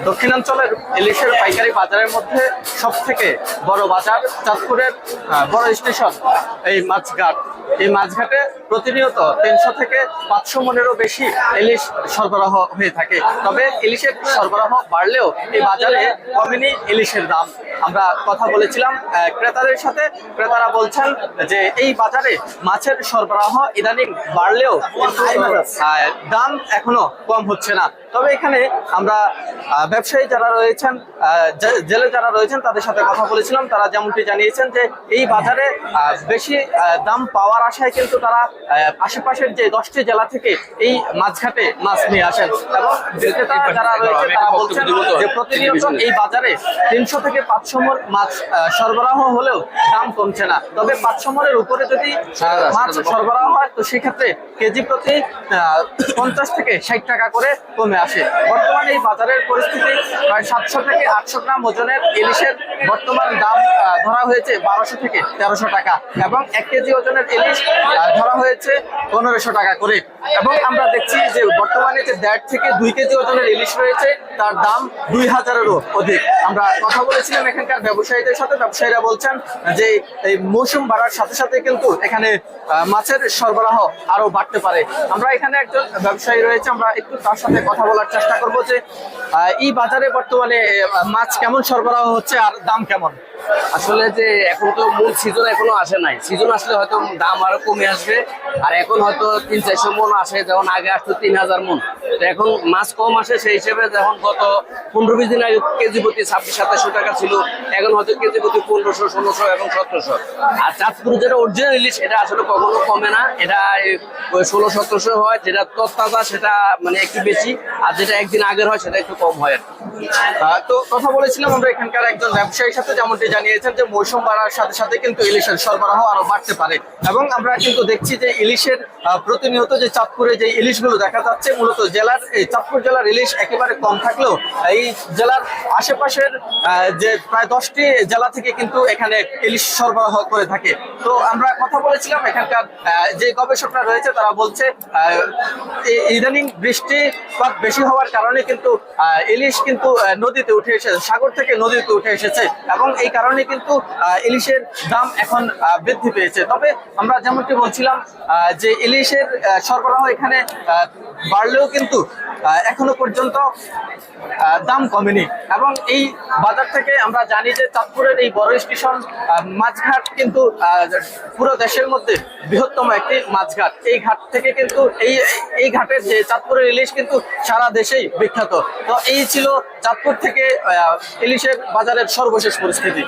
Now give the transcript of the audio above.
দক্ষিণাঞ্চলের ইলিশের পাইকারি বাজারের মধ্যে সবথেকে বড় বাজার চাঁদপুরের বড় স্টেশন এই মাছঘাট। এই মাছঘাটে প্রতিনিয়ত 300 থেকে 500 মনেরও বেশি ইলিশ সরবরাহ হয়ে থাকে। তবে ইলিশের সরবরাহ বাড়লেও এই বাজারে কমেনি ইলিশের দাম। আমরা কথা বলেছিলাম ক্রেতাদের সাথে, ক্রেতারা বলছেন যে এই বাজারে মাছের সরবরাহ ইদানিং বাড়লেও দাম এখনো কম হচ্ছে না। তবে এখানে আমরা ব্যবসায়ী যারা রয়েছেন, জেলে যারা রয়েছেন তাদের সাথে কথা বলেছিলাম। তারা যেমনটি জানিয়েছেন যে এই বাজারে বেশি দাম পাওয়ার আশায় কিন্তু তারা আশেপাশের যে 10টি জেলা থেকে এই মাছঘাটে মাছ নিয়ে আসেন। এবং বিক্রেতারা যারা রয়েছে তারা বলছেন যে প্রতিনিয়ত এই বাজারে 300 থেকে 500 মণ মাছ সরবরাহ হলেও দাম কমছে না। তবে 500 মণের উপরে যদি মাছ সরবরাহ হয় তো সেক্ষেত্রে কেজি প্রতি 50 থেকে 60 টাকা করে কমে আসে। বর্তমানে এই বাজারের পরিস্থিতি প্রায় 700 থেকে 800 গ্রাম ওজনের ইলিশের বর্তমান দাম ধরা হয়েছে 1200 থেকে 1300 টাকা এবং 1 কেজি ওজনের ইলিশ ধরা হয়েছে 1500 টাকা করে। এবং আমরা দেখছি যে বর্তমানে যে 1.5 থেকে 2 কেজি ওজনের ইলিশ রয়েছে তার দাম 2000-এরও অধিক। আমরা কথা বলেছিলাম এখানকার ব্যবসায়ীদের সাথে, ব্যবসায়ীরা বলছেন যে এই মৌসুম বাড়ার সাথে সাথে কিন্তু এখানে মাছের সরবরাহ আরো বাড়তে পারে। আমরা এখানে একজন ব্যবসায়ী রয়েছে, আমরা একটু তার সাথে কথা বলার চেষ্টা করবো যে এই বাজারে বর্তমানে মাছ কেমন সরবরাহ হচ্ছে আর দাম কেমন। আসলে যে এখন তো মূল সিজন এখনো আসে নাই, সিজন আসলে হয়তো দাম আরো কমে আসবে। আর এখন হয়তো 300-400 মণ আসে, যেমন আগে আসতো 3000 মণ। এখন মাছ কম আসে, সেই হিসেবে যখন গত 15-20 দিন আগে কেজি প্রতি 2600-2700 টাকা ছিল, এখন হয়তো কেজি প্রতি 1500, 1600 এবং 1700। আর চাঁদপুর যেটা অরিজিনাল ইলিশ এটা আসলে কখনো কমে না, এটা 1600-1700 হয়। যেটা তত্তাজা সেটা মানে একটু বেশি, আর যেটা একদিন আগের হয় সেটা একটু কম হয়। তো কথা বলেছিলাম আমরা এখানকার একজন ব্যবসায়ীর সাথে, যেমনটি জানিয়েছেন যে মৌসুম বাড়ার সাথে সাথে কিন্তু ইলিশের সরবরাহ আরো বাড়তে পারে। এবং আমরা কিন্তু দেখছি যে ইলিশের প্রতিনিয়ত যে চাঁদপুরে যে ইলিশগুলো দেখা যাচ্ছে, মূলত জেলার এই চাঁদপুর জেলার ইলিশ একেবারে কম থাকলেও এই জেলার আশেপাশের যে প্রায় 10টি জেলা থেকে কিন্তু এখানে ইলিশ সরবরাহ করে থাকে। তো আমরা কথা বলেছিলাম এখানকার যে গবেষকরা রয়েছে তারা বলছে ইদানিং বৃষ্টিপাত বেশি হওয়ার কারণে কিন্তু ইলিশ কিন্তু নদীতে উঠে এসেছে, সাগর থেকে নদীতে উঠে এসেছে এবং এই কারণে কিন্তু ইলিশের দাম এখন বৃদ্ধি পেয়েছে। তবে আমরা যেমনটি বলছিলাম যে ইলিশের সরবরাহ এখানে বাড়লেও কিন্তু এখনো পর্যন্ত দাম কমেনি। এবং এই বাজার থেকে আমরা জানি যে চাঁদপুরের এই বড় স্টেশন মাছঘাট কিন্তু পুরো দেশের মধ্যে বৃহত্তম একটি মাছঘাট। এই ঘাট থেকে কিন্তু এই ঘাটের যে চাঁদপুরের ইলিশ কিন্তু সারা দেশেই বিখ্যাত। তো এই ছিল চাঁদপুর থেকে ইলিশের বাজারের সর্বশেষ পরিস্থিতি।